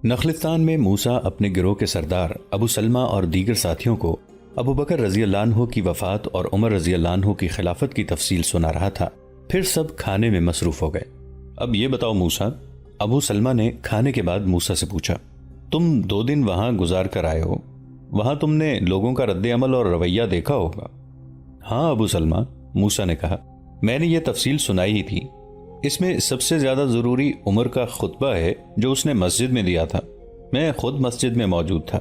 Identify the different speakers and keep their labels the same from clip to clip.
Speaker 1: نخلستان میں موسیٰ اپنے گروہ کے سردار ابو سلمہ اور دیگر ساتھیوں کو ابو بکر رضی اللہ عنہ کی وفات اور عمر رضی اللہ عنہ کی خلافت کی تفصیل سنا رہا تھا۔ پھر سب کھانے میں مصروف ہو گئے۔ اب یہ بتاؤ موسیٰ، ابو سلمہ نے کھانے کے بعد موسیٰ سے پوچھا، تم 2 دن وہاں گزار کر آئے ہو، وہاں تم نے لوگوں کا رد عمل اور رویہ دیکھا ہوگا؟ ہاں ابو سلمہ، موسیٰ نے کہا، میں نے یہ تفصیل سنائی ہی تھی۔ اس میں سب سے زیادہ ضروری عمر کا خطبہ ہے جو اس نے مسجد میں دیا تھا۔ میں خود مسجد میں موجود تھا۔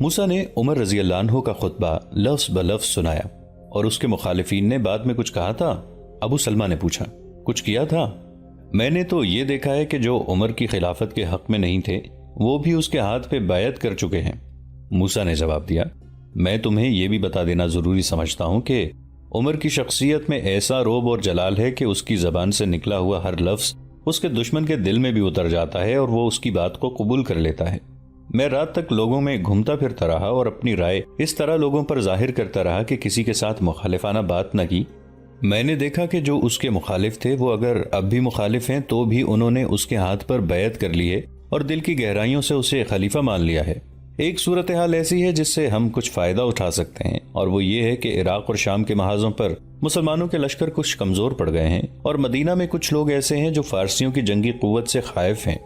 Speaker 1: موسیٰ نے عمر رضی اللہ عنہ کا خطبہ لفظ بلفظ سنایا۔ اور اس کے مخالفین نے بعد میں کچھ کہا تھا؟ ابو سلمہ نے پوچھا۔ کچھ کیا تھا؟ میں نے تو یہ دیکھا ہے کہ جو عمر کی خلافت کے حق میں نہیں تھے وہ بھی اس کے ہاتھ پہ بیعت کر چکے ہیں۔ موسیٰ نے جواب دیا، میں تمہیں یہ بھی بتا دینا ضروری سمجھتا ہوں کہ عمر کی شخصیت میں ایسا رعب اور جلال ہے کہ اس کی زبان سے نکلا ہوا ہر لفظ اس کے دشمن کے دل میں بھی اتر جاتا ہے اور وہ اس کی بات کو قبول کر لیتا ہے۔ میں رات تک لوگوں میں گھومتا پھرتا رہا اور اپنی رائے اس طرح لوگوں پر ظاہر کرتا رہا کہ کسی کے ساتھ مخالفانہ بات نہ کی۔ میں نے دیکھا کہ جو اس کے مخالف تھے وہ اگر اب بھی مخالف ہیں تو بھی انہوں نے اس کے ہاتھ پر بیعت کر لی ہے اور دل کی گہرائیوں سے اسے خلیفہ مان لیا ہے۔ ایک صورتحال ایسی ہے جس سے ہم کچھ فائدہ اٹھا سکتے ہیں، اور وہ یہ ہے کہ عراق اور شام کے محاذوں پر مسلمانوں کے لشکر کچھ کمزور پڑ گئے ہیں اور مدینہ میں کچھ لوگ ایسے ہیں جو فارسیوں کی جنگی قوت سے خائف ہیں۔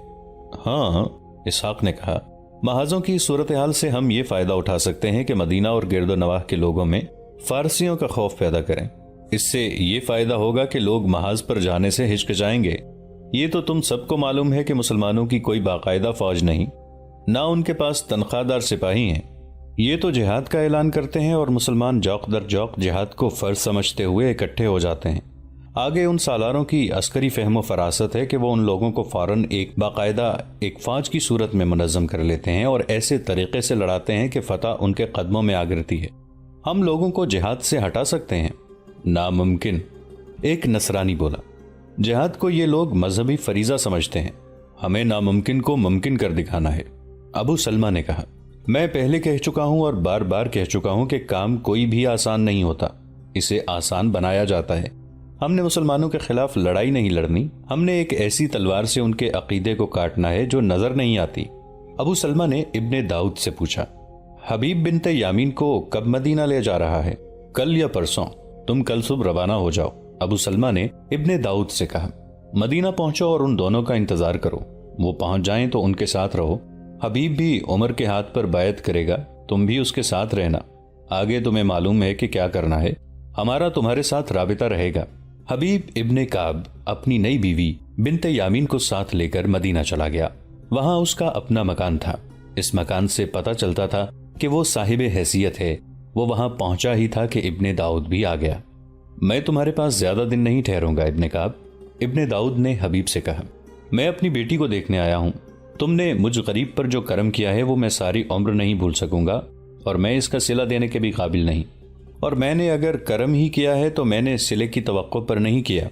Speaker 1: ہاں، اسحاق نے کہا، محاذوں کی صورتحال سے ہم یہ فائدہ اٹھا سکتے ہیں کہ مدینہ اور گرد و نواح کے لوگوں میں فارسیوں کا خوف پیدا کریں۔ اس سے یہ فائدہ ہوگا کہ لوگ محاذ پر جانے سے ہچکچائیں گے۔ یہ تو تم سب کو معلوم ہے کہ مسلمانوں کی کوئی باقاعدہ فوج نہیں، نہ ان کے پاس تنخواہ دار سپاہی ہیں۔ یہ تو جہاد کا اعلان کرتے ہیں اور مسلمان جوق در جوق جہاد کو فرض سمجھتے ہوئے اکٹھے ہو جاتے ہیں۔ آگے ان سالاروں کی عسکری فہم و فراست ہے کہ وہ ان لوگوں کو فوراً ایک باقاعدہ ایک فوج کی صورت میں منظم کر لیتے ہیں اور ایسے طریقے سے لڑاتے ہیں کہ فتح ان کے قدموں میں آ گرتی ہے۔ ہم لوگوں کو جہاد سے ہٹا سکتے ہیں؟ ناممکن، ایک نصرانی بولا۔ جہاد کو یہ لوگ مذہبی فریضہ سمجھتے ہیں، ہمیں ناممکن کو ممکن کر دکھانا ہے۔ ابو سلمہ نے کہا، میں پہلے کہہ چکا ہوں اور بار بار کہہ چکا ہوں کہ کام کوئی بھی آسان نہیں ہوتا، اسے آسان بنایا جاتا ہے۔ ہم نے مسلمانوں کے خلاف لڑائی نہیں لڑنی، ہم نے ایک ایسی تلوار سے ان کے عقیدے کو کاٹنا ہے جو نظر نہیں آتی۔ ابو سلمہ نے ابن داؤد سے پوچھا، حبیب بنت یامین کو کب مدینہ لے جا رہا ہے؟ کل یا پرسوں؟ تم کل صبح روانہ ہو جاؤ۔ ابو سلمہ نے ابن داؤد سے کہا، مدینہ پہنچو اور ان دونوں کا انتظار کرو، وہ پہنچ جائیں تو ان کے ساتھ رہو۔ حبیب بھی عمر کے ہاتھ پر بیعت کرے گا، تم بھی اس کے ساتھ رہنا۔ آگے تمہیں معلوم ہے کہ کیا کرنا ہے، ہمارا تمہارے ساتھ رابطہ رہے گا۔ حبیب ابن کعب اپنی نئی بیوی بنت یامین کو ساتھ لے کر مدینہ چلا گیا۔ وہاں اس کا اپنا مکان تھا۔ اس مکان سے پتہ چلتا تھا کہ وہ صاحب حیثیت ہے۔ وہ وہاں پہنچا ہی تھا کہ ابن داؤد بھی آ گیا۔ میں تمہارے پاس زیادہ دن نہیں ٹھہروں گا ابن کعب، ابن داؤد نے حبیب سے کہا، میں اپنی بیٹی کو دیکھنے آیا ہوں۔ تم نے مجھ غریب پر جو کرم کیا ہے وہ میں ساری عمر نہیں بھول سکوں گا، اور میں اس کا صلہ دینے کے بھی قابل نہیں، اور میں نے اگر کرم ہی کیا ہے تو میں نے صلے کی توقع پر نہیں کیا۔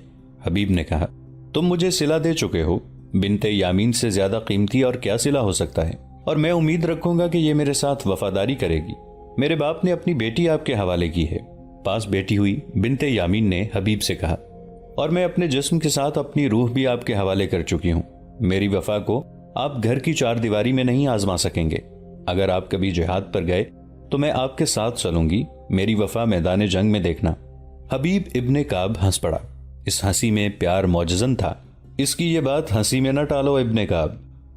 Speaker 1: حبیب نے کہا، تم مجھے صلہ دے چکے ہو، بنت یامین سے زیادہ قیمتی اور کیا صلہ ہو سکتا ہے، اور میں امید رکھوں گا کہ یہ میرے ساتھ وفاداری کرے گی۔ میرے باپ نے اپنی بیٹی آپ کے حوالے کی ہے۔ پاس بیٹھی ہوئی بنت یامین نے حبیب سے کہا، اور میں اپنے جسم کے ساتھ اپنی روح بھی آپ کے حوالے کر چکی ہوں۔ میری وفا کو آپ گھر کی 4 دیواری میں نہیں آزما سکیں گے۔ اگر آپ کبھی جہاد پر گئے تو میں آپ کے ساتھ چلوں گی، میری وفا میدان جنگ میں دیکھنا۔ حبیب ابن کعب ہنس پڑا۔ اس ہنسی میں پیار موجزن تھا۔ اس کی یہ بات ہنسی میں نہ ٹالو ابن کعب،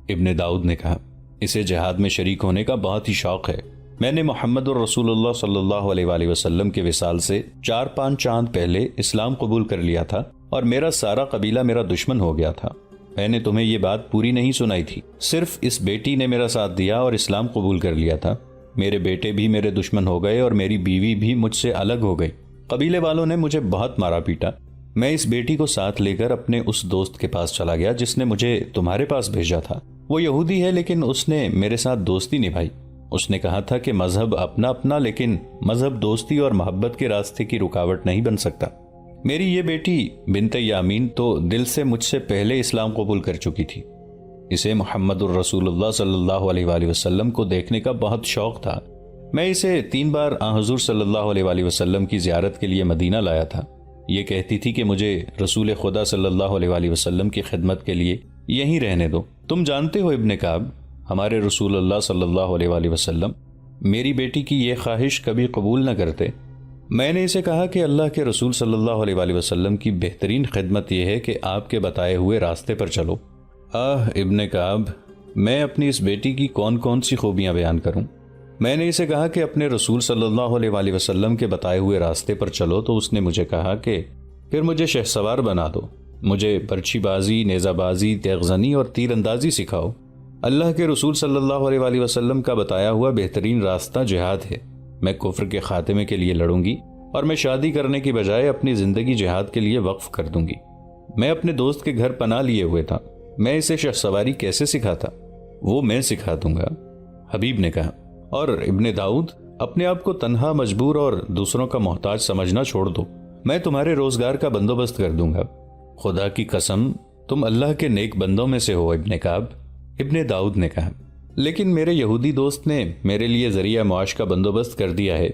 Speaker 1: ابن داؤد نے کہا، اسے جہاد میں شریک ہونے کا بہت ہی شوق ہے۔ میں نے محمد الرسول اللہ صلی اللہ علیہ وآلہ وسلم کے وصال سے 4-5 چاند پہلے اسلام قبول کر لیا تھا، اور میرا سارا قبیلہ میرا دشمن ہو گیا تھا۔ میں نے تمہیں یہ بات پوری نہیں سنائی تھی، صرف اس بیٹی نے میرا ساتھ دیا اور اسلام قبول کر لیا تھا۔ میرے بیٹے بھی میرے دشمن ہو گئے اور میری بیوی بھی مجھ سے الگ ہو گئی۔ قبیلے والوں نے مجھے بہت مارا پیٹا۔ میں اس بیٹی کو ساتھ لے کر اپنے اس دوست کے پاس چلا گیا جس نے مجھے تمہارے پاس بھیجا تھا۔ وہ یہودی ہے لیکن اس نے میرے ساتھ دوستی نبھائی۔ اس نے کہا تھا کہ مذہب اپنا اپنا، لیکن مذہب دوستی اور محبت کے راستے کی رکاوٹ نہیں بن سکتا۔ میری یہ بیٹی بنت یامین تو دل سے مجھ سے پہلے اسلام قبول کر چکی تھی۔ اسے محمد الرسول اللہ صلی اللہ علیہ وآلہ وسلم کو دیکھنے کا بہت شوق تھا۔ میں اسے 3 بار حضور صلی اللہ علیہ وآلہ وسلم کی زیارت کے لیے مدینہ لایا تھا۔ یہ کہتی تھی کہ مجھے رسول خدا صلی اللہ علیہ وآلہ وسلم کی خدمت کے لیے یہیں رہنے دو۔ تم جانتے ہو ابن کعب، ہمارے رسول اللہ صلی اللہ علیہ وآلہ وسلم میری بیٹی کی یہ خواہش کبھی قبول نہ کرتے۔ میں نے اسے کہا کہ اللہ کے رسول صلی اللہ علیہ وآلہ وسلم کی بہترین خدمت یہ ہے کہ آپ کے بتائے ہوئے راستے پر چلو۔ ابن کعب، میں اپنی اس بیٹی کی کون کون سی خوبیاں بیان کروں؟ میں نے اسے کہا کہ اپنے رسول صلی اللہ علیہ وآلہ وسلم کے بتائے ہوئے راستے پر چلو، تو اس نے مجھے کہا کہ پھر مجھے شہسوار بنا دو، مجھے برچھی بازی، نیزہ بازی، تیغ زنی اور تیر اندازی سکھاؤ۔ اللہ کے رسول صلی اللہ علیہ وآلہ وسلم کا بتایا ہوا بہترین راستہ جہاد ہے۔ میں کفر کے خاتمے کے لیے لڑوں گی اور میں شادی کرنے کی بجائے اپنی زندگی جہاد کے لیے وقف کر دوں گی۔ میں اپنے دوست کے گھر پناہ لیے ہوئے تھا، میں اسے شہ سواری کیسے سکھاتا؟ وہ میں سکھا دوں گا، حبیب نے کہا۔ اور ابن داؤد، اپنے آپ کو تنہا، مجبور اور دوسروں کا محتاج سمجھنا چھوڑ دو، میں تمہارے روزگار کا بندوبست کر دوں گا۔ خدا کی قسم، تم اللہ کے نیک بندوں میں سے ہو ابن کعب، ابن داؤد نے کہا۔ لیکن میرے یہودی دوست نے میرے لیے ذریعہ معاش کا بندوبست کر دیا ہے،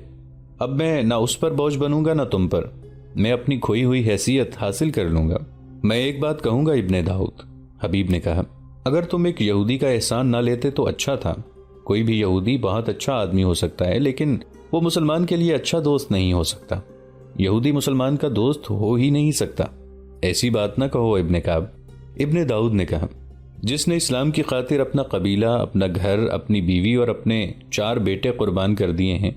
Speaker 1: اب میں نہ اس پر بوجھ بنوں گا نہ تم پر، میں اپنی کھوئی ہوئی حیثیت حاصل کر لوں گا۔ میں ایک بات کہوں گا ابن داؤد، حبیب نے کہا، اگر تم ایک یہودی کا احسان نہ لیتے تو اچھا تھا۔ کوئی بھی یہودی بہت اچھا آدمی ہو سکتا ہے، لیکن وہ مسلمان کے لیے اچھا دوست نہیں ہو سکتا۔ یہودی مسلمان کا دوست ہو ہی نہیں سکتا۔ ایسی بات نہ کہو ابن کعب، ابن داؤد نے کہا۔ جس نے اسلام کی خاطر اپنا قبیلہ، اپنا گھر، اپنی بیوی اور اپنے 4 بیٹے قربان کر دیے ہیں،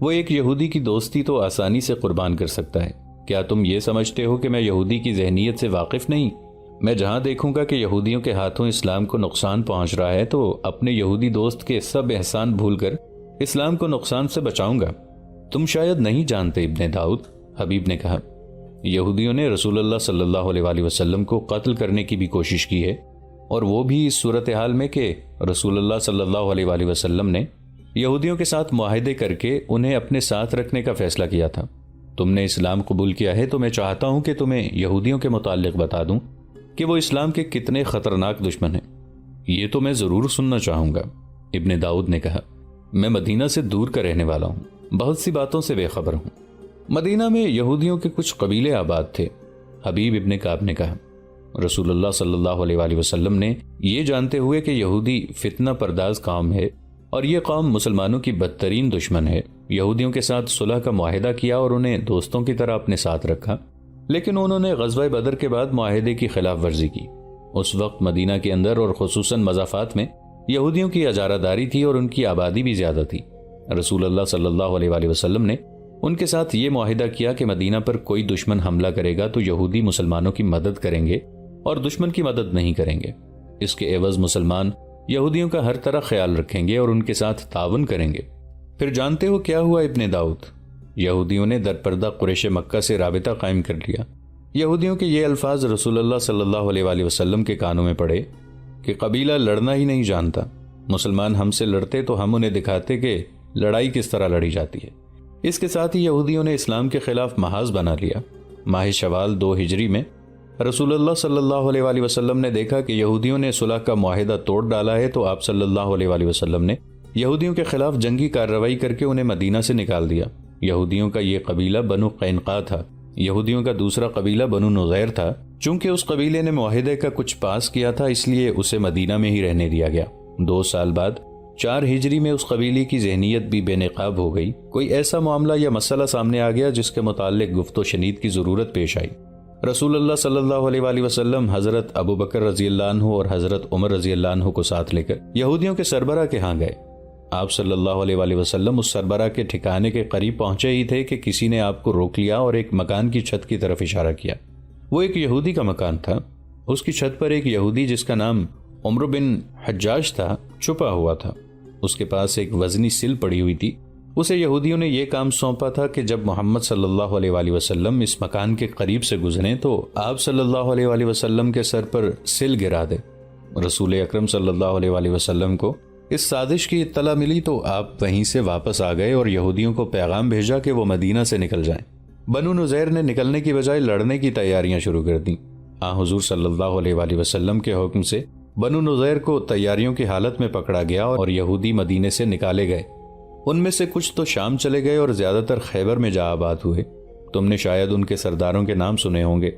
Speaker 1: وہ ایک یہودی کی دوستی تو آسانی سے قربان کر سکتا ہے۔ کیا تم یہ سمجھتے ہو کہ میں یہودی کی ذہنیت سے واقف نہیں؟ میں جہاں دیکھوں گا کہ یہودیوں کے ہاتھوں اسلام کو نقصان پہنچ رہا ہے تو اپنے یہودی دوست کے سب احسان بھول کر اسلام کو نقصان سے بچاؤں گا۔ تم شاید نہیں جانتے ابن داؤد، حبیب نے کہا، یہودیوں نے رسول اللہ صلی اللہ علیہ وآلہ وسلم کو قتل کرنے کی بھی کوشش کی ہے، اور وہ بھی اس صورتحال میں کہ رسول اللہ صلی اللہ علیہ وآلہ وسلم نے یہودیوں کے ساتھ معاہدے کر کے انہیں اپنے ساتھ رکھنے کا فیصلہ کیا تھا۔ تم نے اسلام قبول کیا ہے تو میں چاہتا ہوں کہ تمہیں یہودیوں کے متعلق بتا دوں کہ وہ اسلام کے کتنے خطرناک دشمن ہیں۔ یہ تو میں ضرور سننا چاہوں گا، ابن داؤد نے کہا۔ میں مدینہ سے دور کا رہنے والا ہوں، بہت سی باتوں سے بے خبر ہوں۔ مدینہ میں یہودیوں کے کچھ قبیلے آباد تھے، حبیب ابن کعب نے کہا۔ رسول اللہ صلی اللہ علیہ وآلہ وسلم نے یہ جانتے ہوئے کہ یہودی فتنہ پرداز قوم ہے اور یہ قوم مسلمانوں کی بدترین دشمن ہے، یہودیوں کے ساتھ صلح کا معاہدہ کیا اور انہیں دوستوں کی طرح اپنے ساتھ رکھا، لیکن انہوں نے غزوہ بدر کے بعد معاہدے کی خلاف ورزی کی۔ اس وقت مدینہ کے اندر اور خصوصاً مضافات میں یہودیوں کی اجارہ داری تھی اور ان کی آبادی بھی زیادہ تھی۔ رسول اللہ صلی اللہ علیہ وآلہ وسلم نے ان کے ساتھ یہ معاہدہ کیا کہ مدینہ پر کوئی دشمن حملہ کرے گا تو یہودی مسلمانوں کی مدد کریں گے اور دشمن کی مدد نہیں کریں گے۔ اس کے عوض مسلمان یہودیوں کا ہر طرح خیال رکھیں گے اور ان کے ساتھ تعاون کریں گے۔ پھر جانتے ہو کیا ہوا ابن داؤد؟ یہودیوں نے درپردہ قریش مکہ سے رابطہ قائم کر لیا۔ یہودیوں کے یہ الفاظ رسول اللہ صلی اللہ علیہ وآلہ وسلم کے کانوں میں پڑے کہ قبیلہ لڑنا ہی نہیں جانتا، مسلمان ہم سے لڑتے تو ہم انہیں دکھاتے کہ لڑائی کس طرح لڑی جاتی ہے۔ اس کے ساتھ ہی یہودیوں نے اسلام کے خلاف محاذ بنا لیا۔ ماہ شوال 2 ہجری میں رسول اللہ صلی اللہ علیہ وآلہ وسلم نے دیکھا کہ یہودیوں نے صلح کا معاہدہ توڑ ڈالا ہے، تو آپ صلی اللہ علیہ وآلہ وسلم نے یہودیوں کے خلاف جنگی کارروائی کر کے انہیں مدینہ سے نکال دیا۔ یہودیوں کا یہ قبیلہ بنو قینقاع تھا، یہودیوں کا دوسرا قبیلہ بنو نضیر تھا۔ چونکہ اس قبیلے نے معاہدے کا کچھ پاس کیا تھا، اس لیے اسے مدینہ میں ہی رہنے دیا گیا۔ 2 سال بعد 4 ہجری میں اس قبیلے کی ذہنیت بھی بے نقاب ہو گئی۔ کوئی ایسا معاملہ یا مسئلہ سامنے آ گیا جس کے متعلق گفت و شنید کی ضرورت پیش آئی۔ رسول اللہ صلی اللہ علیہ وآلہ وسلم حضرت ابو بکر رضی اللہ عنہ اور حضرت عمر رضی اللہ عنہ کو ساتھ لے کر یہودیوں کے سربراہ کے ہاں گئے۔ آپ صلی اللہ علیہ وآلہ وسلم اس سربراہ کے ٹھکانے کے قریب پہنچے ہی تھے کہ کسی نے آپ کو روک لیا اور ایک مکان کی چھت کی طرف اشارہ کیا۔ وہ ایک یہودی کا مکان تھا۔ اس کی چھت پر ایک یہودی جس کا نام عمر بن حجاج تھا چھپا ہوا تھا۔ اس کے پاس ایک وزنی سل پڑی ہوئی تھی۔ اسے یہودیوں نے یہ کام سونپا تھا کہ جب محمد صلی اللہ علیہ وآلہ وسلم اس مکان کے قریب سے گزریں تو آپ صلی اللہ علیہ وآلہ وسلم کے سر پر سل گرا دے۔ رسول اکرم صلی اللہ علیہ وآلہ وسلم کو اس سازش کی اطلاع ملی تو آپ وہیں سے واپس آ گئے اور یہودیوں کو پیغام بھیجا کہ وہ مدینہ سے نکل جائیں۔ بنو نضیر نے نکلنے کی بجائے لڑنے کی تیاریاں شروع کر دیں۔ حضور صلی اللہ علیہ وآلہ وسلم کے حکم سے بنو نضیر کو تیاریوں کی حالت میں پکڑا گیا اور یہودی مدینے سے نکالے گئے۔ ان میں سے کچھ تو شام چلے گئے اور زیادہ تر خیبر میں جا آباد ہوئے۔ تم نے شاید ان کے سرداروں کے نام سنے ہوں گے۔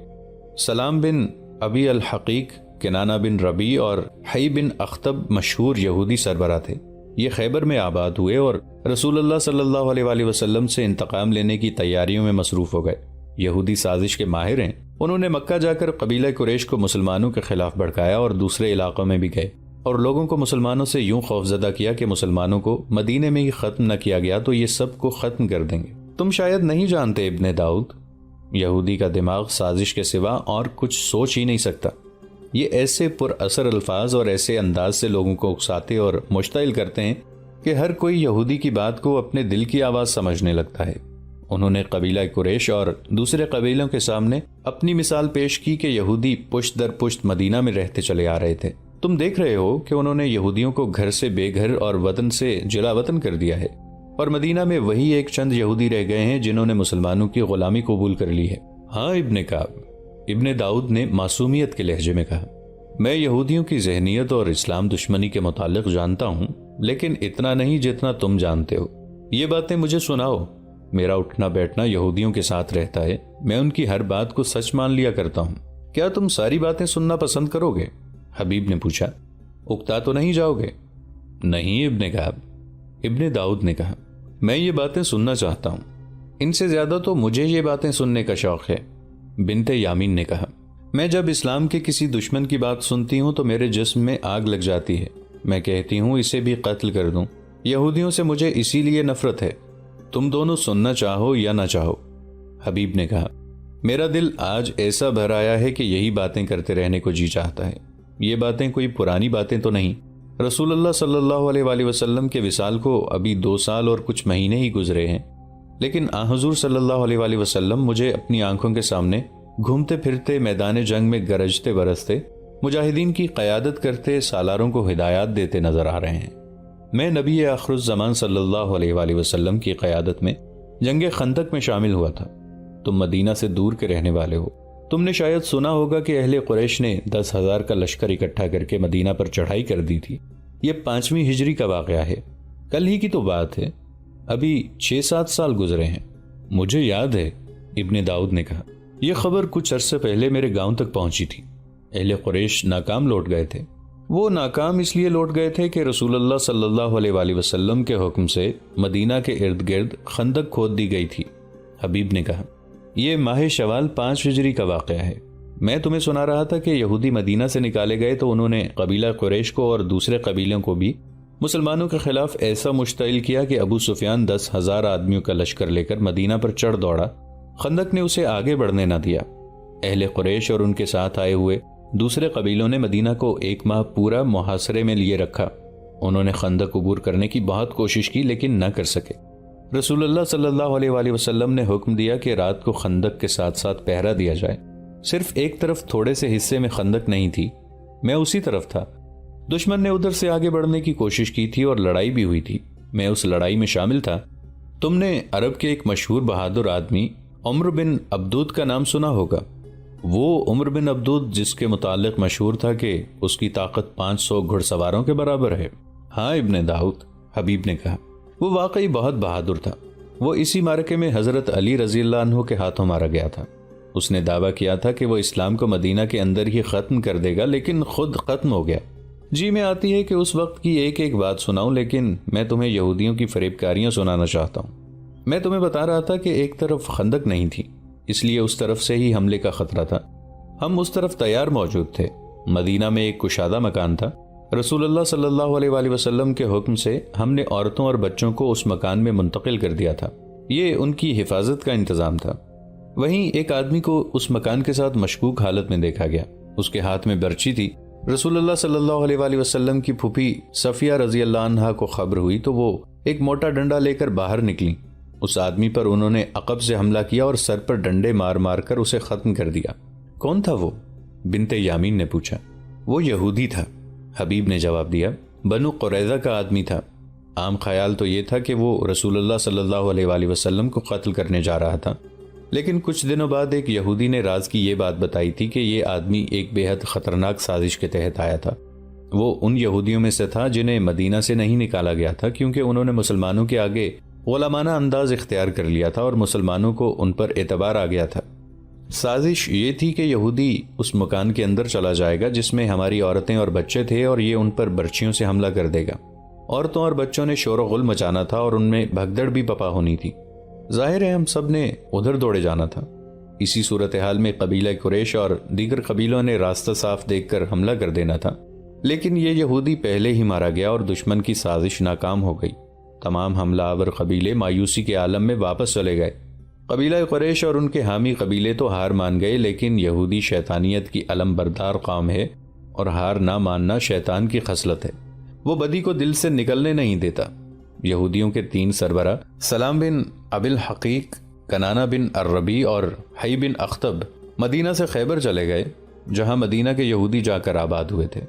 Speaker 1: سلام بن ابی الحقیق کنانہ بن ربیع اور حی بن اخطب مشہور یہودی سربراہ تھے۔ یہ خیبر میں آباد ہوئے اور رسول اللہ صلی اللہ علیہ وآلہ وسلم سے انتقام لینے کی تیاریوں میں مصروف ہو گئے۔ یہودی سازش کے ماہر ہیں، انہوں نے مکہ جا کر قبیلہ قریش کو مسلمانوں کے خلاف بھڑکایا اور دوسرے علاقوں میں بھی گئے اور لوگوں کو مسلمانوں سے یوں خوفزدہ کیا کہ مسلمانوں کو مدینے میں ہی ختم نہ کیا گیا تو یہ سب کو ختم کر دیں گے۔ تم شاید نہیں جانتے ابن داؤد، یہودی کا دماغ سازش کے سوا اور کچھ سوچ ہی نہیں سکتا۔ یہ ایسے پر اثر الفاظ اور ایسے انداز سے لوگوں کو اکساتے اور مشتعل کرتے ہیں کہ ہر کوئی یہودی کی بات کو اپنے دل کی آواز سمجھنے لگتا ہے۔ انہوں نے قبیلہ قریش اور دوسرے قبیلوں کے سامنے اپنی مثال پیش کی کہ یہودی پشت در پشت مدینہ میں رہتے چلے آ رہے تھے۔ تم دیکھ رہے ہو کہ انہوں نے یہودیوں کو گھر سے بے گھر اور وطن سے جلا وطن کر دیا ہے، اور مدینہ میں وہی ایک چند یہودی رہ گئے ہیں جنہوں نے مسلمانوں کی غلامی قبول کر لی ہے۔ ہاں ابن کعب، ابن داؤد نے معصومیت کے لہجے میں کہا، میں یہودیوں کی ذہنیت اور اسلام دشمنی کے متعلق جانتا ہوں، لیکن اتنا نہیں جتنا تم جانتے ہو۔ یہ باتیں مجھے سناؤ۔ میرا اٹھنا بیٹھنا یہودیوں کے ساتھ رہتا ہے، میں ان کی ہر بات کو سچ مان لیا کرتا ہوں۔ کیا تم ساری باتیں سننا پسند کرو گے؟ حبیب نے پوچھا۔ اکتا تو نہیں جاؤ گے؟ نہیں ابن کعب، ابن داؤد نے کہا، میں یہ باتیں سننا چاہتا ہوں، ان سے زیادہ تو مجھے یہ باتیں سننے کا شوق ہے۔ بنت یامین نے کہا، میں جب اسلام کے کسی دشمن کی بات سنتی ہوں تو میرے جسم میں آگ لگ جاتی ہے، میں کہتی ہوں اسے بھی قتل کر دوں۔ یہودیوں سے مجھے اسی لیے نفرت ہے، تم دونوں سننا چاہو یا نہ چاہو۔ حبیب نے کہا، میرا دل آج ایسا بھر آیا ہے کہ یہی باتیں کرتے رہنے کو جی چاہتا ہے۔ یہ باتیں کوئی پرانی باتیں تو نہیں، رسول اللہ صلی اللہ علیہ وآلہ وسلم کے وصال کو ابھی 2 سال اور کچھ مہینے ہی گزرے ہیں، لیکن حضور صلی اللہ علیہ وآلہ وسلم مجھے اپنی آنکھوں کے سامنے گھومتے پھرتے میدان جنگ میں گرجتے برستے، مجاہدین کی قیادت کرتے، سالاروں کو ہدایات دیتے نظر آ رہے ہیں۔ میں نبی آخر الزمان صلی اللہ علیہ وآلہ وسلم کی قیادت میں جنگ خندق میں شامل ہوا تھا۔ تم مدینہ سے دور کے رہنے والے ہو، تم نے شاید سنا ہوگا کہ اہل قریش نے 10,000 کا لشکر اکٹھا کر کے مدینہ پر چڑھائی کر دی تھی۔ یہ 5ویں ہجری کا واقعہ ہے، کل ہی کی تو بات ہے، ابھی 6-7 سال گزرے ہیں۔ مجھے یاد ہے، ابن داؤد نے کہا، یہ خبر کچھ عرصے پہلے میرے گاؤں تک پہنچی تھی۔ اہل قریش ناکام لوٹ گئے تھے۔ وہ ناکام اس لیے لوٹ گئے تھے کہ رسول اللہ صلی اللہ علیہ وآلہ وسلم کے حکم سے مدینہ کے ارد گرد خندق کھود دی گئی تھی۔ حبیب نے کہا، یہ ماہ شوال 5 ہجری کا واقعہ ہے۔ میں تمہیں سنا رہا تھا کہ یہودی مدینہ سے نکالے گئے تو انہوں نے قبیلہ قریش کو اور دوسرے قبیلوں کو بھی مسلمانوں کے خلاف ایسا مشتعل کیا کہ ابو سفیان 10,000 آدمیوں کا لشکر لے کر مدینہ پر چڑھ دوڑا۔ خندق نے اسے آگے بڑھنے نہ دیا۔ اہل قریش اور ان کے ساتھ آئے ہوئے دوسرے قبیلوں نے مدینہ کو 1 ماہ پورا محاصرے میں لیے رکھا۔ انہوں نے خندق عبور کرنے کی بہت کوشش کی لیکن نہ کر سکے۔ رسول اللہ صلی اللہ علیہ وآلہ وسلم نے حکم دیا کہ رات کو خندق کے ساتھ ساتھ پہرا دیا جائے۔ صرف ایک طرف تھوڑے سے حصے میں خندق نہیں تھی، میں اسی طرف تھا۔ دشمن نے ادھر سے آگے بڑھنے کی کوشش کی تھی اور لڑائی بھی ہوئی تھی، میں اس لڑائی میں شامل تھا۔ تم نے عرب کے ایک مشہور بہادر آدمی عمر بن عبدود کا نام سنا ہوگا۔ وہ عمر بن عبدود جس کے متعلق مشہور تھا کہ اس کی طاقت 500 گھڑ سواروں کے برابر ہے۔ ہاں ابن داؤد، حبیب نے کہا، وہ واقعی بہت بہادر تھا۔ وہ اسی معرکے میں حضرت علی رضی اللہ عنہ کے ہاتھوں مارا گیا تھا۔ اس نے دعویٰ کیا تھا کہ وہ اسلام کو مدینہ کے اندر ہی ختم کر دے گا، لیکن خود ختم ہو گیا۔ جی میں آتی ہے کہ اس وقت کی ایک ایک بات سناؤں، لیکن میں تمہیں یہودیوں کی فریب کاریاں سنانا چاہتا ہوں۔ میں تمہیں بتا رہا تھا کہ ایک طرف خندق نہیں تھی، اس لیے اس طرف سے ہی حملے کا خطرہ تھا۔ ہم اس طرف تیار موجود تھے۔ مدینہ میں ایک کشادہ مکان تھا۔ رسول اللہ صلی اللہ علیہ وآلہ وسلم کے حکم سے ہم نے عورتوں اور بچوں کو اس مکان میں منتقل کر دیا تھا، یہ ان کی حفاظت کا انتظام تھا۔ وہیں ایک آدمی کو اس مکان کے ساتھ مشکوک حالت میں دیکھا گیا، اس کے ہاتھ میں برچی تھی۔ رسول اللہ صلی اللہ علیہ وآلہ وسلم کی پھوپھی صفیہ رضی اللہ عنہا کو خبر ہوئی تو وہ ایک موٹا ڈنڈا لے کر باہر نکلی۔ اس آدمی پر انہوں نے عقب سے حملہ کیا اور سر پر ڈنڈے مار مار کر اسے ختم کر دیا۔ کون تھا وہ؟ بنت یامین نے پوچھا۔ وہ یہودی تھا، حبیب نے جواب دیا، بنو قریظہ کا آدمی تھا۔ عام خیال تو یہ تھا کہ وہ رسول اللہ صلی اللہ علیہ وآلہ وسلم کو قتل کرنے جا رہا تھا، لیکن کچھ دنوں بعد ایک یہودی نے راز کی یہ بات بتائی تھی کہ یہ آدمی ایک بے حد خطرناک سازش کے تحت آیا تھا۔ وہ ان یہودیوں میں سے تھا جنہیں مدینہ سے نہیں نکالا گیا تھا کیونکہ انہوں نے مسلمانوں کے آگے غلامانہ انداز اختیار کر لیا تھا اور مسلمانوں کو ان پر اعتبار آ گیا تھا۔ سازش یہ تھی کہ یہودی اس مکان کے اندر چلا جائے گا جس میں ہماری عورتیں اور بچے تھے اور یہ ان پر برچھیوں سے حملہ کر دے گا۔ عورتوں اور بچوں نے شور و غل مچانا تھا اور ان میں بھگدڑ بھی بپا ہونی تھی۔ ظاہر ہے ہم سب نے ادھر دوڑے جانا تھا۔ اسی صورتحال میں قبیلہ قریش اور دیگر قبیلوں نے راستہ صاف دیکھ کر حملہ کر دینا تھا، لیکن یہ یہودی پہلے ہی مارا گیا اور دشمن کی سازش ناکام ہو گئی۔ تمام حملہ آور قبیلے مایوسی کے عالم میں واپس چلے گئے۔ قبیلہ قریش اور ان کے حامی قبیلے تو ہار مان گئے، لیکن یہودی شیطانیت کی علم بردار قوم ہے اور ہار نہ ماننا شیطان کی خصلت ہے۔ وہ بدی کو دل سے نکلنے نہیں دیتا۔ یہودیوں کے 3 سربراہ سلام بن ابی الحقیق، کنانہ بن الربیع اور حی بن اخطب مدینہ سے خیبر چلے گئے، جہاں مدینہ کے یہودی جا کر آباد ہوئے تھے۔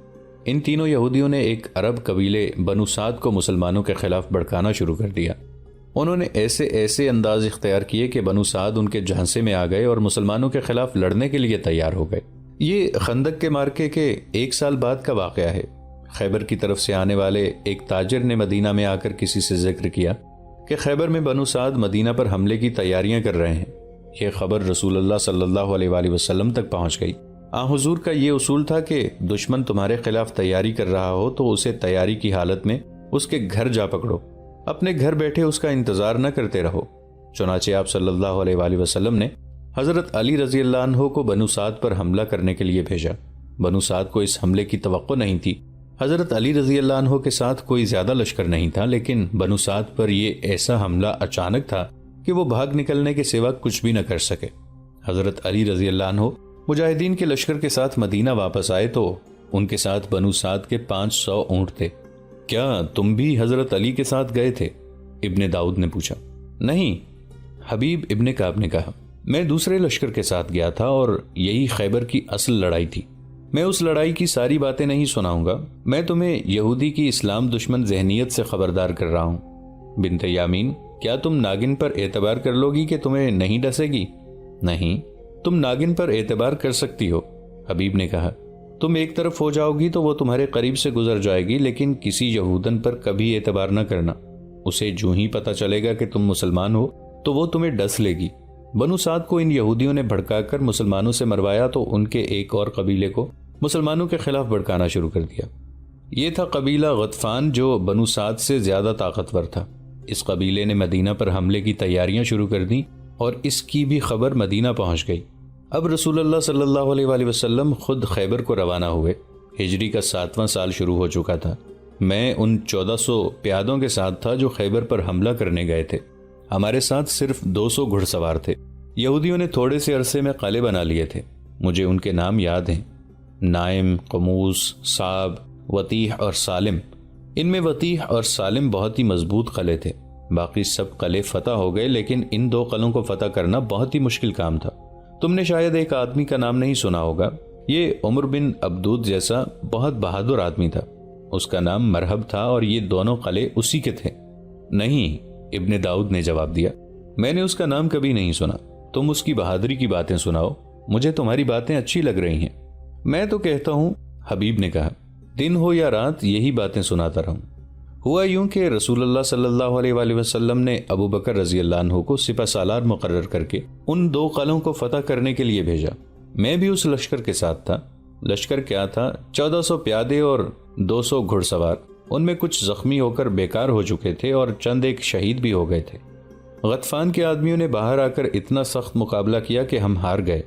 Speaker 1: ان تینوں یہودیوں نے ایک عرب قبیلے بنو سعد کو مسلمانوں کے خلاف بھڑکانا شروع کر دیا۔ انہوں نے ایسے انداز اختیار کیے کہ بنو سعد ان کے جھانسے میں آ گئے اور مسلمانوں کے خلاف لڑنے کے لیے تیار ہو گئے۔ یہ خندق کے مارکے کے 1 سال بعد کا واقعہ ہے۔ خیبر کی طرف سے آنے والے ایک تاجر نے مدینہ میں آ کر کسی سے ذکر کیا کہ خیبر میں بنو سعد مدینہ پر حملے کی تیاریاں کر رہے ہیں۔ یہ خبر رسول اللہ صلی اللہ علیہ وآلہ وسلم تک پہنچ گئی۔ حضور کا یہ اصول تھا کہ دشمن تمہارے خلاف تیاری کر رہا ہو تو اسے تیاری کی حالت میں اس کے گھر جا پکڑو، اپنے گھر بیٹھے اس کا انتظار نہ کرتے رہو۔ چنانچہ آپ صلی اللہ علیہ وآلہ وسلم نے حضرت علی رضی اللہ عنہ کو بنو سعد پر حملہ کرنے کے لیے بھیجا۔ بنو سعد کو اس حملے کی توقع نہیں تھی۔ حضرت علی رضی اللہ عنہ کے ساتھ کوئی زیادہ لشکر نہیں تھا، لیکن بنو سعد پر یہ ایسا حملہ اچانک تھا کہ وہ بھاگ نکلنے کے سوا کچھ بھی نہ کر سکے۔ حضرت علی رضی اللہ عنہ مجاہدین کے لشکر کے ساتھ مدینہ واپس آئے تو ان کے ساتھ بنو سعد کے 500 اونٹ تھے۔ کیا تم بھی حضرت علی کے ساتھ گئے تھے؟ ابن داؤد نے پوچھا۔ نہیں، حبیب ابن کعب نے کہا، میں دوسرے لشکر کے ساتھ گیا تھا اور یہی خیبر کی اصل لڑائی تھی۔ میں اس لڑائی کی ساری باتیں نہیں سناؤں گا، میں تمہیں یہودی کی اسلام دشمن ذہنیت سے خبردار کر رہا ہوں۔ بنت یامین، کیا تم ناگن پر اعتبار کر لو گی کہ تمہیں نہیں ڈسے گی؟ نہیں، تم ناگن پر اعتبار کر سکتی ہو۔ حبیب نے کہا، تم ایک طرف ہو جاؤ گی تو وہ تمہارے قریب سے گزر جائے گی، لیکن کسی یہودن پر کبھی اعتبار نہ کرنا۔ اسے جو ہی پتہ چلے گا کہ تم مسلمان ہو تو وہ تمہیں ڈس لے گی۔ بنو سعد کو ان یہودیوں نے بھڑکا کر مسلمانوں سے مروایا تو ان کے ایک اور قبیلے کو مسلمانوں کے خلاف بھڑکانا شروع کر دیا۔ یہ تھا قبیلہ غطفان، جو بنو سعد سے زیادہ طاقتور تھا۔ اس قبیلے نے مدینہ پر حملے کی تیاریاں شروع کر دیں اور اس کی بھی خبر مدینہ پہنچ گئی۔ اب رسول اللہ صلی اللہ علیہ وآلہ وسلم خود خیبر کو روانہ ہوئے۔ ہجری کا 7واں سال شروع ہو چکا تھا۔ میں ان 1400 پیادوں کے ساتھ تھا جو خیبر پر حملہ کرنے گئے تھے۔ ہمارے ساتھ صرف 200 گھڑ سوار تھے۔ یہودیوں نے تھوڑے سے عرصے میں قلعے بنا لیے تھے۔ مجھے ان کے نام یاد ہیں: نائم، قموس، صاب، وطیح اور سالم۔ ان میں وطیح اور سالم بہت ہی مضبوط قلعے تھے۔ باقی سب قلعے فتح ہو گئے، لیکن ان 2 قلعوں کو فتح کرنا بہت ہی مشکل کام تھا۔ تم نے شاید ایک آدمی کا نام نہیں سنا ہوگا، یہ عمر بن عبدود جیسا بہت بہادر آدمی تھا۔ اس کا نام مرحب تھا اور یہ دونوں قلعے اسی کے تھے۔ نہیں، ابن داؤد نے جواب دیا، میں نے اس کا نام کبھی نہیں سنا۔ تم اس کی بہادری کی باتیں سناؤ، مجھے تمہاری باتیں اچھی لگ رہی ہیں۔ میں تو کہتا ہوں، حبیب نے کہا، دن ہو یا رات یہی باتیں سناتا رہوں۔ ہوا یوں کہ رسول اللہ صلی اللہ علیہ وآلہ وسلم نے ابو بکر رضی اللہ عنہ کو سپہ سالار مقرر کر کے ان 2 قلعوں کو فتح کرنے کے لیے بھیجا۔ میں بھی اس لشکر کے ساتھ تھا۔ لشکر کیا تھا؟ 1400 پیادے اور 200 گھڑ سوار۔ ان میں کچھ زخمی ہو کر بیکار ہو چکے تھے اور چند ایک شہید بھی ہو گئے تھے۔ غطفان کے آدمیوں نے باہر آ کر اتنا سخت مقابلہ کیا کہ ہم ہار گئے۔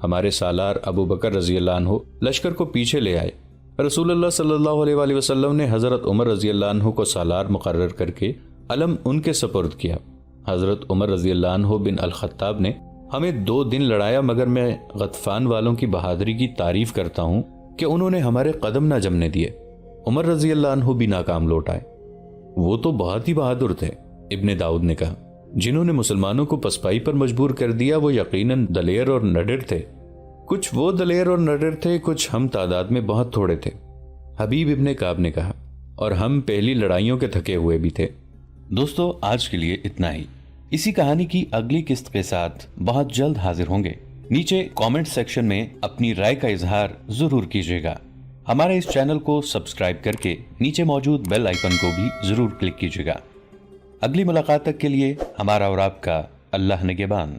Speaker 1: ہمارے سالار ابو بکر رضی اللہ عنہ لشکر کو پیچھے لے آئے۔ رسول اللہ صلی اللہ علیہ وآلہ وسلم نے حضرت عمر رضی اللہ عنہ کو سالار مقرر کر کے علم ان کے سپرد کیا۔ حضرت عمر رضی اللہ عنہ بن الخطاب نے ہمیں 2 دن لڑایا، مگر میں غطفان والوں کی بہادری کی تعریف کرتا ہوں کہ انہوں نے ہمارے قدم نہ جمنے دیے۔ عمر رضی اللہ عنہ بھی ناکام لوٹ آئے۔ وہ تو بہت ہی بہادر تھے، ابن داؤد نے کہا۔ جنہوں نے مسلمانوں کو پسپائی پر مجبور کر دیا وہ یقیناً دلیر اور نڈر تھے۔ کچھ وہ دلیر اور نڈر تھے، کچھ ہم تعداد میں بہت تھوڑے تھے، حبیب ابن کعب نے کہا، اور ہم پہلی لڑائیوں کے تھکے ہوئے بھی تھے۔ دوستو، آج کے لیے اتنا ہی۔ اسی کہانی کی اگلی قسط کے ساتھ بہت جلد حاضر ہوں گے۔ نیچے کامنٹ سیکشن میں اپنی رائے کا اظہار ضرور کیجیے گا۔ ہمارے اس چینل کو سبسکرائب کر کے نیچے موجود بیل آئیکن کو بھی ضرور کلک کیجیے گا۔ اگلی ملاقات تک کے لیے ہمارا اور آپ کا اللہ نگہبان۔